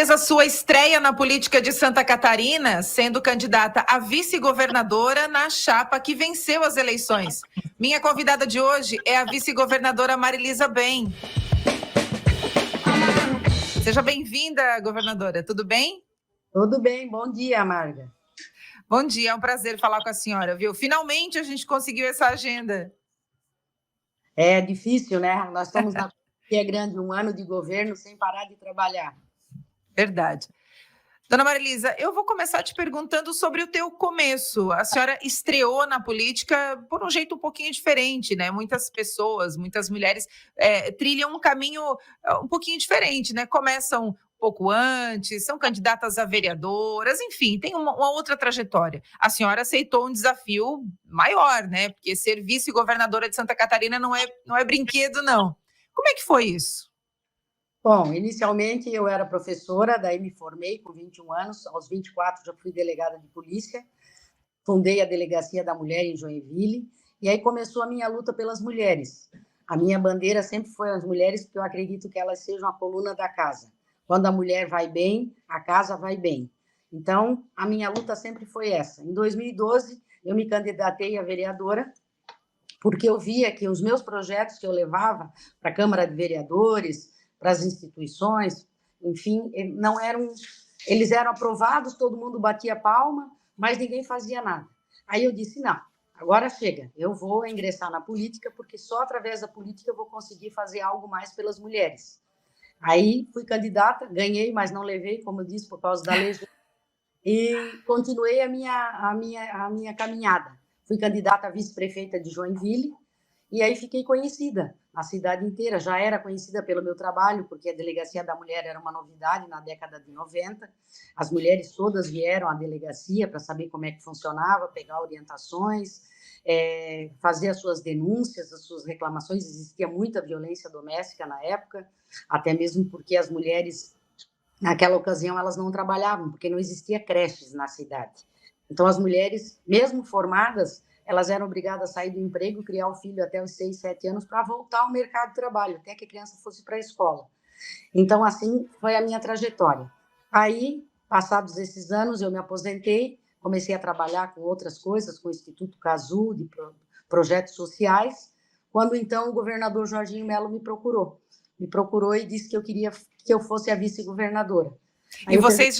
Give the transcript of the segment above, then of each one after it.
fez a sua estreia na política de Santa Catarina, sendo candidata a vice-governadora na chapa que venceu as eleições. Minha convidada de hoje é a vice-governadora Marilisa Bem. Seja bem-vinda, governadora. Tudo bem? Tudo bem. Bom dia, Marga. Bom dia, é um prazer falar com a senhora, viu? Finalmente a gente conseguiu essa agenda. É difícil, né? Nós estamos na grande, um ano de governo sem parar de trabalhar. Verdade. Dona Marilisa, eu vou começar te perguntando sobre o teu começo. A senhora estreou na política por um jeito um pouquinho diferente, né? Muitas pessoas, muitas mulheres trilham um caminho um pouquinho diferente, né? Começam um pouco antes, são candidatas a vereadoras, enfim, tem uma outra trajetória. A senhora aceitou um desafio maior, né? Porque ser vice-governadora de Santa Catarina não é brinquedo, não. Como é que foi isso? Bom, inicialmente eu era professora, daí me formei com 21 anos, aos 24 já fui delegada de polícia, fundei a Delegacia da Mulher em Joinville, e aí começou a minha luta pelas mulheres. A minha bandeira sempre foi as mulheres, porque eu acredito que elas sejam a coluna da casa. Quando a mulher vai bem, a casa vai bem. Então, a minha luta sempre foi essa. Em 2012, eu me candidatei a vereadora, porque eu via que os meus projetos que eu levava para a Câmara de Vereadores, para as instituições, enfim, não eram, eles eram aprovados, todo mundo batia palma, mas ninguém fazia nada. Aí eu disse, não, agora chega, eu vou ingressar na política, porque só através da política eu vou conseguir fazer algo mais pelas mulheres. Aí fui candidata, ganhei, mas não levei, como eu disse, por causa da legenda, e continuei a minha caminhada. Fui candidata a vice-prefeita de Joinville, e aí fiquei conhecida na cidade inteira. Já era conhecida pelo meu trabalho, porque a Delegacia da Mulher era uma novidade na década de 90. As mulheres todas vieram à delegacia para saber como é que funcionava, pegar orientações, fazer as suas denúncias, as suas reclamações. Existia muita violência doméstica na época, até mesmo porque as mulheres, naquela ocasião, elas não trabalhavam, porque não existia creches na cidade. Então, as mulheres, mesmo formadas, elas eram obrigadas a sair do emprego, criar o filho até os 6, 7 anos para voltar ao mercado de trabalho, até que a criança fosse para a escola. Então, assim foi a minha trajetória. Aí, passados esses anos, eu me aposentei, comecei a trabalhar com outras coisas, com o Instituto Casu, de projetos sociais, quando então o governador Jorginho Melo me procurou e disse que eu queria que eu fosse a vice-governadora. E vocês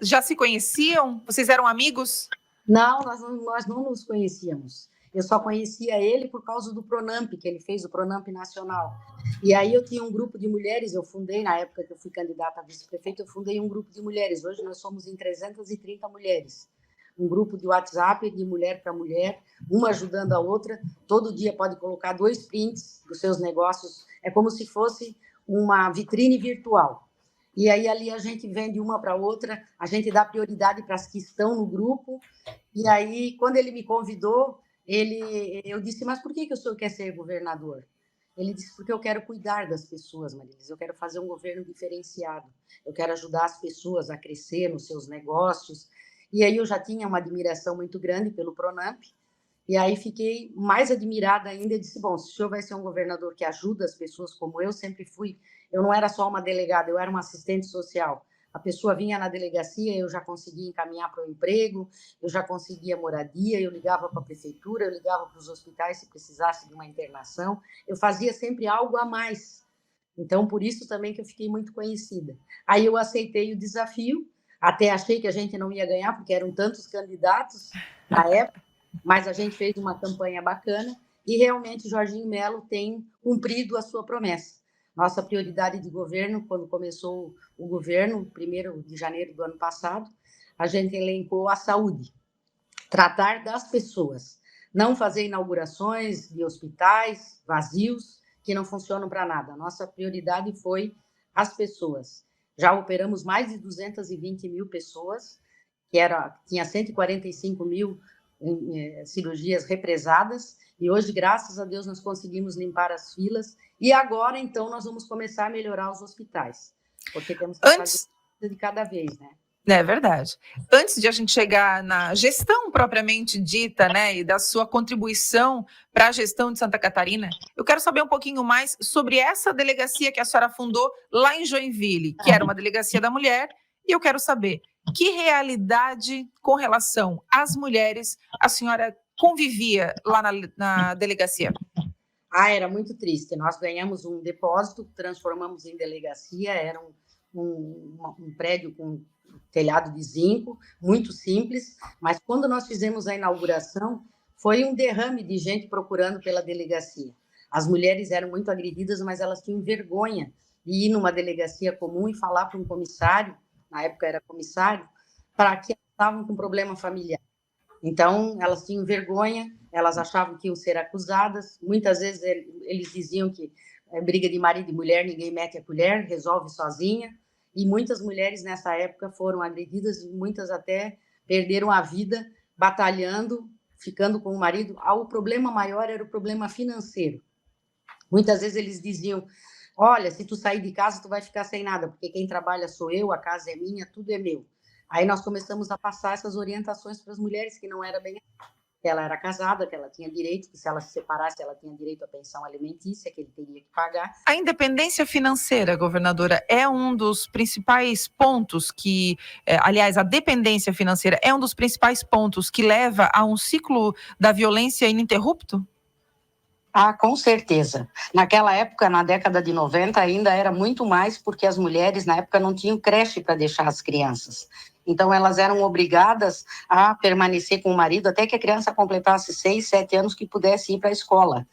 já se conheciam? Vocês eram amigos? Não, nós não nos conhecíamos. Eu só conhecia ele por causa do Pronamp, que ele fez, o Pronamp Nacional. E aí eu tinha um grupo de mulheres, eu fundei, na época que eu fui candidata a vice-prefeita, eu fundei um grupo de mulheres. Hoje nós somos em 330 mulheres. Um grupo de WhatsApp, de mulher para mulher, uma ajudando a outra. Todo dia pode colocar 2 prints dos seus negócios. É como se fosse uma vitrine virtual. E aí ali a gente vende uma para outra, a gente dá prioridade para as que estão no grupo. E aí, quando ele me convidou, eu disse, mas por que o senhor quer ser governador? Ele disse, porque eu quero cuidar das pessoas, Marilisa, eu quero fazer um governo diferenciado, eu quero ajudar as pessoas a crescer nos seus negócios. E aí eu já tinha uma admiração muito grande pelo Pronamp, e aí fiquei mais admirada ainda e disse, bom, se o senhor vai ser um governador que ajuda as pessoas como eu sempre fui, eu não era só uma delegada, eu era uma assistente social. A pessoa vinha na delegacia, eu já conseguia encaminhar para o emprego, eu já conseguia moradia, eu ligava para a prefeitura, eu ligava para os hospitais se precisasse de uma internação, eu fazia sempre algo a mais. Então, por isso também que eu fiquei muito conhecida. Aí eu aceitei o desafio, até achei que a gente não ia ganhar, porque eram tantos candidatos na época, mas a gente fez uma campanha bacana e realmente Jorginho Melo tem cumprido a sua promessa. Nossa prioridade de governo, quando começou o governo, 1º de janeiro do ano passado, a gente elencou a saúde, tratar das pessoas, não fazer inaugurações de hospitais vazios que não funcionam para nada. Nossa prioridade foi as pessoas. Já operamos mais de 220 mil pessoas, tinha 145 mil cirurgias represadas, e hoje, graças a Deus, nós conseguimos limpar as filas, e agora, então, nós vamos começar a melhorar os hospitais, porque temos que fazer de cada vez, né? É verdade. Antes de a gente chegar na gestão propriamente dita, né, e da sua contribuição para a gestão de Santa Catarina, eu quero saber um pouquinho mais sobre essa delegacia que a senhora fundou lá em Joinville, que era uma delegacia da mulher, e eu quero saber que realidade com relação às mulheres a senhora convivia lá na delegacia. Era muito triste. Nós ganhamos um depósito, transformamos em delegacia, era um prédio com telhado de zinco, muito simples, mas quando nós fizemos a inauguração, foi um derrame de gente procurando pela delegacia. As mulheres eram muito agredidas, mas elas tinham vergonha de ir numa delegacia comum e falar para um comissário, na época era comissário, para que elas estavam com problema familiar. Então, elas tinham vergonha, elas achavam que iam ser acusadas. Muitas vezes eles diziam que briga de marido e mulher, ninguém mete a colher, resolve sozinha. E muitas mulheres nessa época foram agredidas, muitas até perderam a vida batalhando, ficando com o marido. O problema maior era o problema financeiro. Muitas vezes eles diziam: olha, se tu sair de casa, tu vai ficar sem nada, porque quem trabalha sou eu, a casa é minha, tudo é meu. Aí nós começamos a passar essas orientações para as mulheres, que não era bem assim. Ela era casada, que ela tinha direito, que se ela se separasse, ela tinha direito à pensão alimentícia, que ele teria que pagar. A independência financeira, governadora, é um dos principais pontos que, aliás, a dependência financeira é um dos principais pontos que leva a um ciclo da violência ininterrupto? Com certeza. Naquela época, na década de 90, ainda era muito mais, porque as mulheres, na época, não tinham creche para deixar as crianças. Então, elas eram obrigadas a permanecer com o marido até que a criança completasse 6, 7 anos, que pudesse ir para a escola.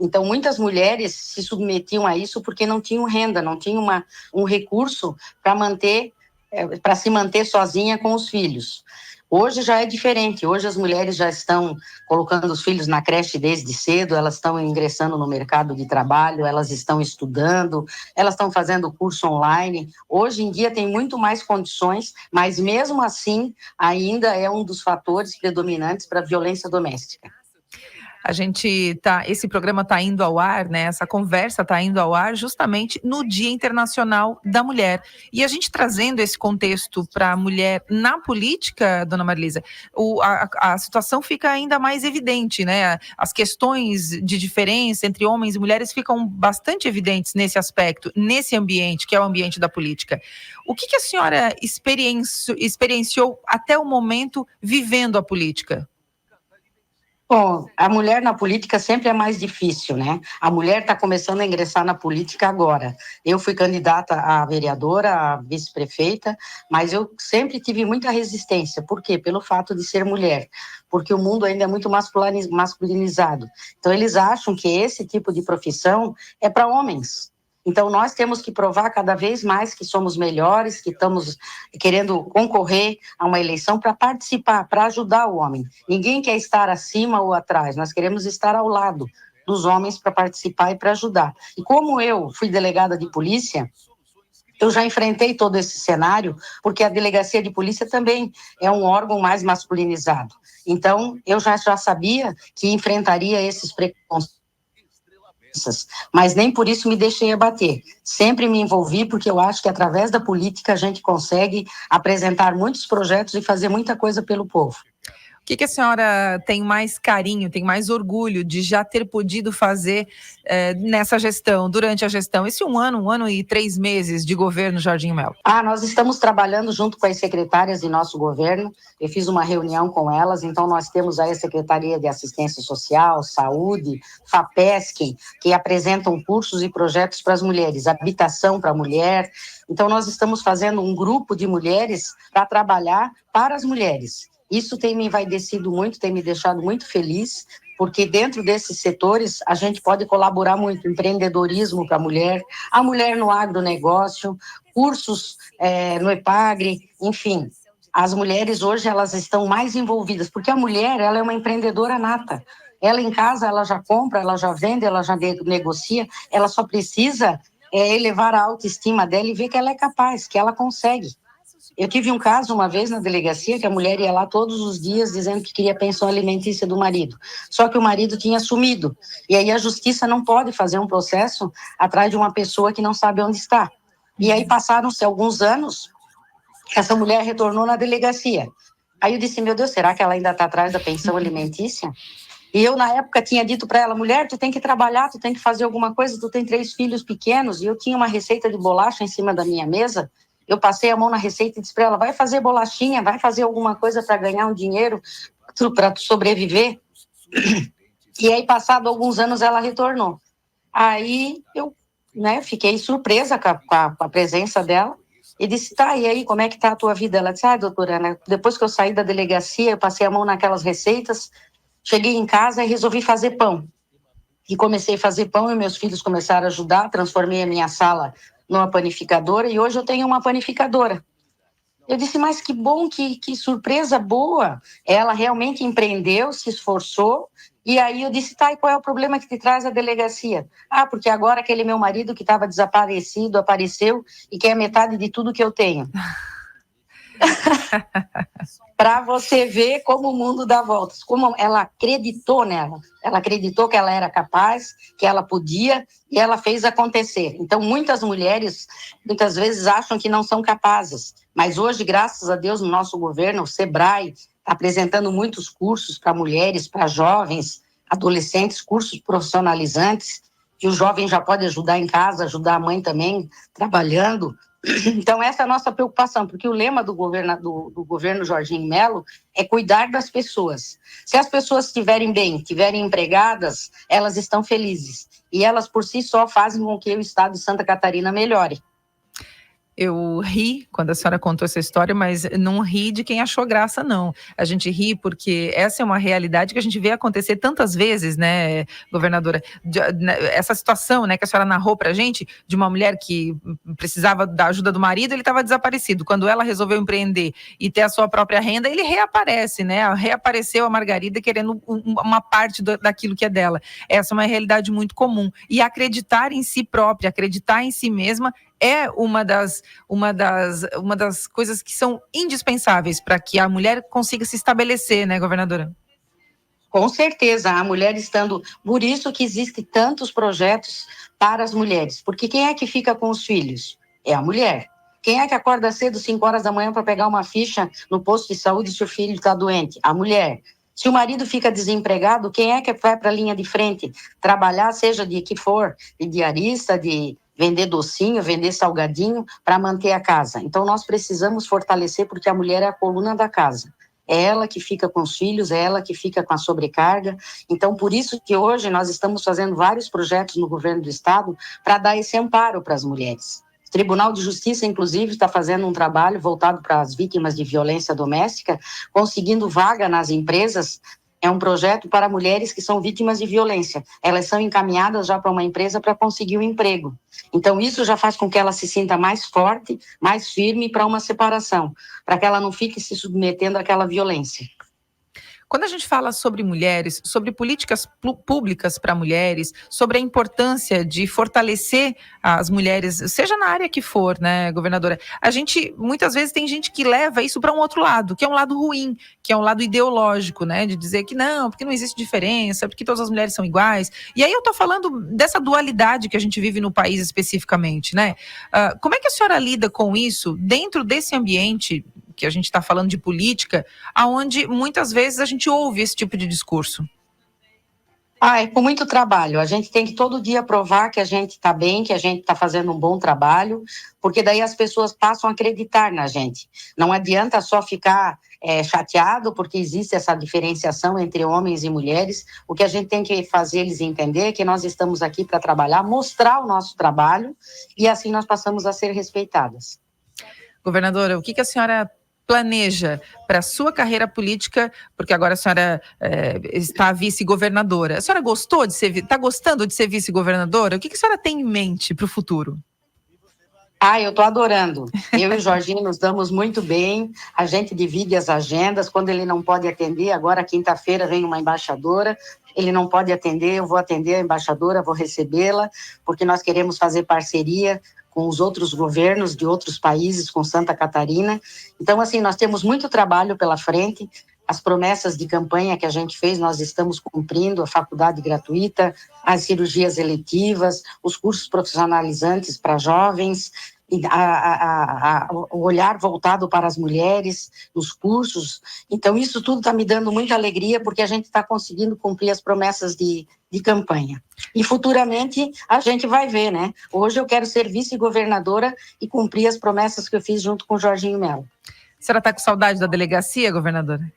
Então, muitas mulheres se submetiam a isso porque não tinham renda, não tinham um recurso para se manter sozinha com os filhos. Hoje já é diferente, hoje as mulheres já estão colocando os filhos na creche desde cedo, elas estão ingressando no mercado de trabalho, elas estão estudando, elas estão fazendo curso online. Hoje em dia tem muito mais condições, mas mesmo assim ainda é um dos fatores predominantes para a violência doméstica. Esse programa está indo ao ar, né? Essa conversa está indo ao ar justamente no Dia Internacional da Mulher. E a gente trazendo esse contexto para a mulher na política, dona Marilisa, a situação fica ainda mais evidente, né? As questões de diferença entre homens e mulheres ficam bastante evidentes nesse aspecto, nesse ambiente, que é o ambiente da política. O que a senhora experienciou até o momento vivendo a política? Bom, a mulher na política sempre é mais difícil, né? A mulher está começando a ingressar na política agora. Eu fui candidata a vereadora, a vice-prefeita, mas eu sempre tive muita resistência. Por quê? Pelo fato de ser mulher. Porque o mundo ainda é muito masculinizado. Então, eles acham que esse tipo de profissão é para homens. Então, nós temos que provar cada vez mais que somos melhores, que estamos querendo concorrer a uma eleição para participar, para ajudar o homem. Ninguém quer estar acima ou atrás, nós queremos estar ao lado dos homens para participar e para ajudar. E como eu fui delegada de polícia, eu já enfrentei todo esse cenário, porque a delegacia de polícia também é um órgão mais masculinizado. Então, eu já sabia que enfrentaria esses preconceitos, mas nem por isso me deixei abater. Sempre me envolvi, porque eu acho que através da política a gente consegue apresentar muitos projetos e fazer muita coisa pelo povo. O que a senhora tem mais carinho, tem mais orgulho de já ter podido fazer nessa gestão, durante a gestão, esse um ano e 3 meses de governo Jorginho Melo? Nós estamos trabalhando junto com as secretárias de nosso governo. Eu fiz uma reunião com elas, então nós temos aí a Secretaria de Assistência Social, Saúde, FAPESC, que apresentam cursos e projetos para as mulheres, habitação para a mulher. Então nós estamos fazendo um grupo de mulheres para trabalhar para as mulheres. Isso tem me envaidecido muito, tem me deixado muito feliz, porque dentro desses setores a gente pode colaborar muito, empreendedorismo para a mulher no agronegócio, cursos no EPAGRE, enfim. As mulheres hoje elas estão mais envolvidas, porque a mulher ela é uma empreendedora nata. Ela em casa ela já compra, ela já vende, ela já negocia, ela só precisa elevar a autoestima dela e ver que ela é capaz, que ela consegue. Eu tive um caso uma vez na delegacia que a mulher ia lá todos os dias dizendo que queria pensão alimentícia do marido. Só que o marido tinha sumido. E aí a justiça não pode fazer um processo atrás de uma pessoa que não sabe onde está. E aí passaram-se alguns anos, Essa mulher retornou na delegacia. Aí eu disse, meu Deus, será que ela ainda está atrás da pensão alimentícia? E eu, na época, tinha dito para ela, mulher, tu tem que trabalhar, tu tem que fazer alguma coisa, tu tem 3 filhos pequenos, e eu tinha uma receita de bolacha em cima da minha mesa, eu passei a mão na receita e disse para ela, vai fazer bolachinha, vai fazer alguma coisa para ganhar um dinheiro, para tu sobreviver. E aí, passado alguns anos, ela retornou. Aí eu, né, fiquei surpresa com a presença dela e disse, tá, e aí, como é que tá a tua vida? Ela disse, doutora, né, depois que eu saí da delegacia, eu passei a mão naquelas receitas, cheguei em casa e resolvi fazer pão. E comecei a fazer pão e meus filhos começaram a ajudar, transformei a minha sala numa panificadora e hoje eu tenho uma panificadora. Eu disse, mas que bom, que surpresa boa. Ela realmente empreendeu, se esforçou. E aí eu disse, tá, e qual é o problema que te traz a delegacia? Porque agora aquele meu marido que estava desaparecido apareceu e quer metade de tudo que eu tenho. Para você ver como o mundo dá voltas, como ela acreditou nela. Ela acreditou que ela era capaz, que ela podia, e ela fez acontecer. Então, muitas mulheres, muitas vezes, acham que não são capazes. Mas hoje, graças a Deus, no nosso governo, o SEBRAE está apresentando muitos cursos para mulheres, para jovens, adolescentes, cursos profissionalizantes, que o jovem já pode ajudar em casa, ajudar a mãe também, trabalhando. Então, essa é a nossa preocupação, porque o lema do governo Jorginho Melo é cuidar das pessoas. Se as pessoas estiverem bem, estiverem empregadas, elas estão felizes. E elas, por si só, fazem com que o estado de Santa Catarina melhore. Eu ri quando a senhora contou essa história, mas não ri de quem achou graça, não. A gente ri porque essa é uma realidade que a gente vê acontecer tantas vezes, né, governadora? Essa situação, né, que a senhora narrou pra gente, de uma mulher que precisava da ajuda do marido, ele estava desaparecido. Quando ela resolveu empreender e ter a sua própria renda, ele reaparece, né? Reapareceu a Margarida querendo uma parte daquilo que é dela. Essa é uma realidade muito comum. E acreditar em si própria, acreditar em si mesma, é uma das coisas que são indispensáveis para que a mulher consiga se estabelecer, né, governadora? Com certeza, a mulher estando... Por isso que existem tantos projetos para as mulheres, porque quem é que fica com os filhos? É a mulher. Quem é que acorda cedo, 5 horas da manhã, para pegar uma ficha no posto de saúde se o filho está doente? A mulher. Se o marido fica desempregado, quem é que vai para a linha de frente? Trabalhar, seja de que for, de diarista, de vender docinho, vender salgadinho, para manter a casa. Então, nós precisamos fortalecer, porque a mulher é a coluna da casa. É ela que fica com os filhos, é ela que fica com a sobrecarga. Então, por isso que hoje nós estamos fazendo vários projetos no governo do estado para dar esse amparo para as mulheres. O Tribunal de Justiça, inclusive, está fazendo um trabalho voltado para as vítimas de violência doméstica, conseguindo vaga nas empresas. É um projeto para mulheres que são vítimas de violência. Elas são encaminhadas já para uma empresa para conseguir um emprego. Então, isso já faz com que ela se sinta mais forte, mais firme para uma separação, para que ela não fique se submetendo àquela violência. Quando a gente fala sobre mulheres, sobre políticas públicas para mulheres, sobre a importância de fortalecer as mulheres, seja na área que for, né, governadora, a gente, muitas vezes, tem gente que leva isso para um outro lado, que é um lado ruim, que é um lado ideológico, né, de dizer que não, porque não existe diferença, porque todas as mulheres são iguais. E aí eu estou falando dessa dualidade que a gente vive no país especificamente, né? Como é que a senhora lida com isso dentro desse ambiente que a gente está falando de política, aonde muitas vezes a gente ouve esse tipo de discurso? É com muito trabalho. A gente tem que todo dia provar que a gente está bem, que a gente está fazendo um bom trabalho, porque daí as pessoas passam a acreditar na gente. Não adianta só ficar chateado, porque existe essa diferenciação entre homens e mulheres. O que a gente tem que fazer eles entender é que nós estamos aqui para trabalhar, mostrar o nosso trabalho, e assim nós passamos a ser respeitadas. Governadora, o que a senhora planeja para a sua carreira política, porque agora a senhora está vice-governadora. A senhora gostou de ser, está gostando de ser vice-governadora? O que a senhora tem em mente para o futuro? Eu estou adorando. Eu e o Jorginho nos damos muito bem, a gente divide as agendas, quando ele não pode atender, agora quinta-feira vem uma embaixadora, ele não pode atender, eu vou atender a embaixadora, vou recebê-la, porque nós queremos fazer parceria com os outros governos de outros países, com Santa Catarina. Então, assim, nós temos muito trabalho pela frente, as promessas de campanha que a gente fez, nós estamos cumprindo, a faculdade gratuita, as cirurgias eletivas, os cursos profissionalizantes para jovens. o olhar voltado para as mulheres, os cursos. Então, isso tudo está me dando muita alegria, porque a gente está conseguindo cumprir as promessas de campanha. E futuramente a gente vai ver, né? Hoje eu quero ser vice-governadora e cumprir as promessas que eu fiz junto com o Jorginho Melo. A senhora está com saudade da delegacia, governadora?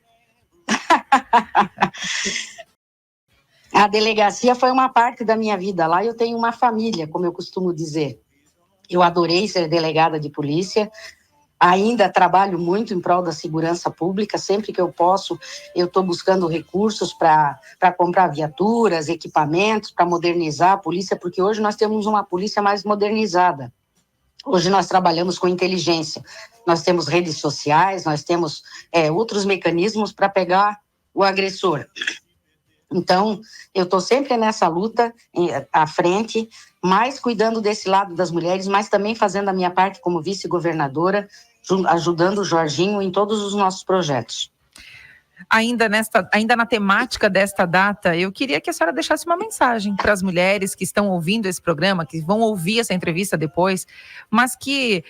A delegacia foi uma parte da minha vida. Lá eu tenho uma família, como eu costumo dizer. Eu adorei ser delegada de polícia. Ainda trabalho muito em prol da segurança pública. Sempre que eu posso, eu estou buscando recursos para comprar viaturas, equipamentos, para modernizar a polícia, porque hoje nós temos uma polícia mais modernizada. Hoje nós trabalhamos com inteligência. Nós temos redes sociais, nós temos outros mecanismos para pegar o agressor. Então, eu estou sempre nessa luta à frente, mais cuidando desse lado das mulheres, mas também fazendo a minha parte como vice-governadora, ajudando o Jorginho em todos os nossos projetos. Ainda na temática desta data, eu queria que a senhora deixasse uma mensagem para as mulheres que estão ouvindo esse programa, que vão ouvir essa entrevista depois, mas que,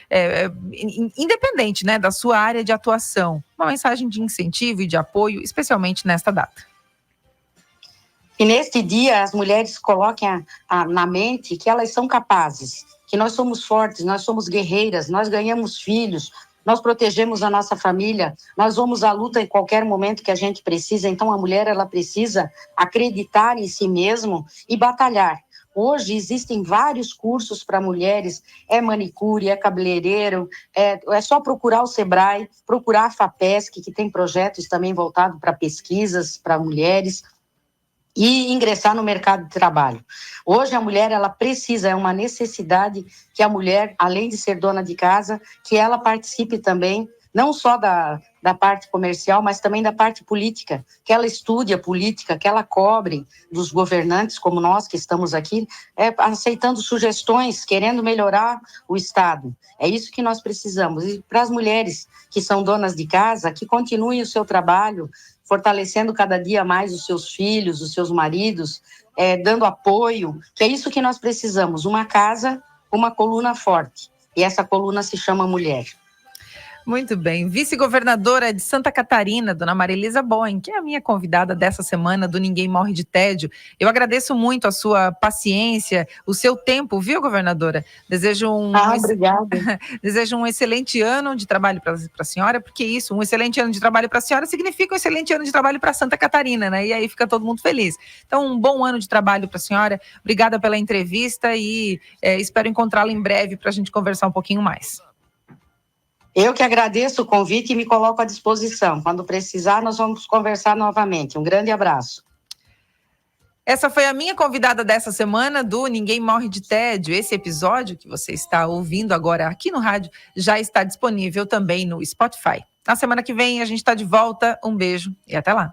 independente, né, da sua área de atuação, uma mensagem de incentivo e de apoio, especialmente nesta data. E neste dia as mulheres coloquem na mente que elas são capazes, que nós somos fortes, nós somos guerreiras, nós ganhamos filhos, nós protegemos a nossa família, nós vamos à luta em qualquer momento que a gente precisa. Então a mulher, ela precisa acreditar em si mesma e batalhar. Hoje existem vários cursos para mulheres, manicure, cabeleireiro, é só procurar o Sebrae, procurar a FAPESC, que tem projetos também voltados para pesquisas para mulheres, e ingressar no mercado de trabalho. Hoje a mulher, ela precisa, é uma necessidade que a mulher, além de ser dona de casa, que ela participe também, não só da parte comercial, mas também da parte política, que ela estude a política, que ela cobre dos governantes como nós que estamos aqui, aceitando sugestões, querendo melhorar o Estado. É isso que nós precisamos. E para as mulheres que são donas de casa, que continuem o seu trabalho, fortalecendo cada dia mais os seus filhos, os seus maridos, dando apoio, que é isso que nós precisamos, uma casa, uma coluna forte, e essa coluna se chama mulher. Muito bem. Vice-governadora de Santa Catarina, dona Marilisa Boen, que é a minha convidada dessa semana do Ninguém Morre de Tédio. Eu agradeço muito a sua paciência, o seu tempo, viu, governadora? Desejo obrigada. Desejo um excelente ano de trabalho para a senhora, porque isso, um excelente ano de trabalho para a senhora significa um excelente ano de trabalho para Santa Catarina, né? E aí fica todo mundo feliz. Então, um bom ano de trabalho para a senhora. Obrigada pela entrevista e espero encontrá-la em breve para a gente conversar um pouquinho mais. Eu que agradeço o convite e me coloco à disposição. Quando precisar, nós vamos conversar novamente. Um grande abraço. Essa foi a minha convidada dessa semana do Ninguém Morre de Tédio. Esse episódio que você está ouvindo agora aqui no rádio já está disponível também no Spotify. Na semana que vem a gente está de volta. Um beijo e até lá.